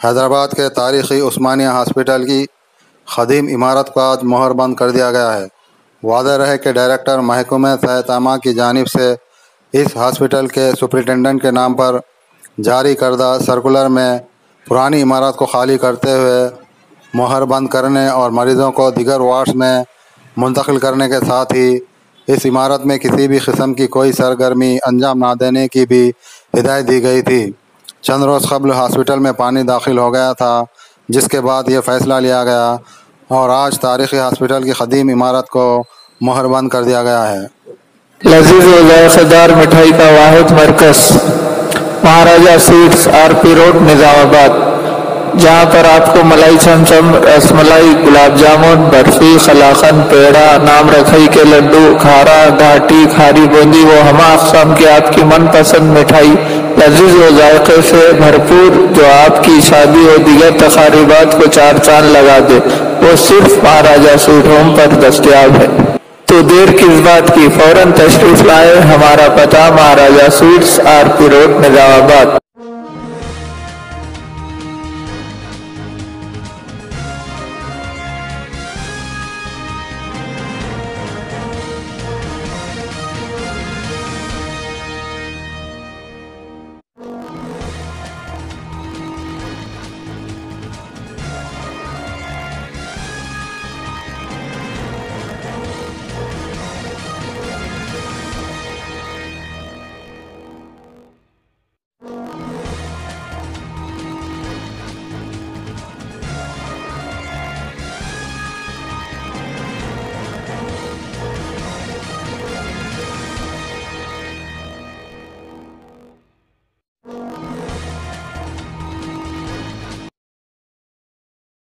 हैदराबाद के तारीख़ी उस्मानिया हॉस्पिटल की ख़दीम इमारत को आज मोहर बंद कर दिया गया है। वादा रहे कि डायरेक्टर महकमे सेहत-ए-आमा की जानिब से इस हॉस्पिटल के सुपरिटेंडेंट के नाम पर जारी करदा सर्कुलर में पुरानी इमारत को खाली करते हुए मोहर बंद करने और मरीज़ों को दीगर वार्ड्स में मुंतकिल करने के साथ ही इस इमारत में किसी भी किस्म की कोई सरगर्मी अंजाम ना देने की भी हिदायत दी गई थी। चंद रोज़ कबल हॉस्पिटल में पानी दाखिल हो गया था, जिसके बाद ये फ़ैसला लिया गया और आज तारीख़ी हॉस्पिटल की ख़दीम इमारत को मोहर बंद कर दिया गया है। लजीज व ज़ायक़ेदार मिठाई का वाहिद मरकज़ महाराजा स्वीट्स RP रोड निज़ामाबाद, जहाँ पर आपको मलाई चमचम, रसमलाई, गुलाब जामुन, बर्फ़ी, कलाकंद, पेड़ा, नाम रखई के लड्डू, खारा, घाटी, खारी बूंदी व हमा अक़साम की आपकी मनपसंद मिठाई लजीज व जायके से भरपूर, जो आपकी शादी और दीगर तक़रीबात को चार चांद लगा दे, वो सिर्फ महाराजा स्वीट होम पर दस्तयाब है। तो देर किस बात की, फौरन तशरीफ लाए। हमारा पता महाराजा स्वीट्स RP रोड निज़ामाबाद।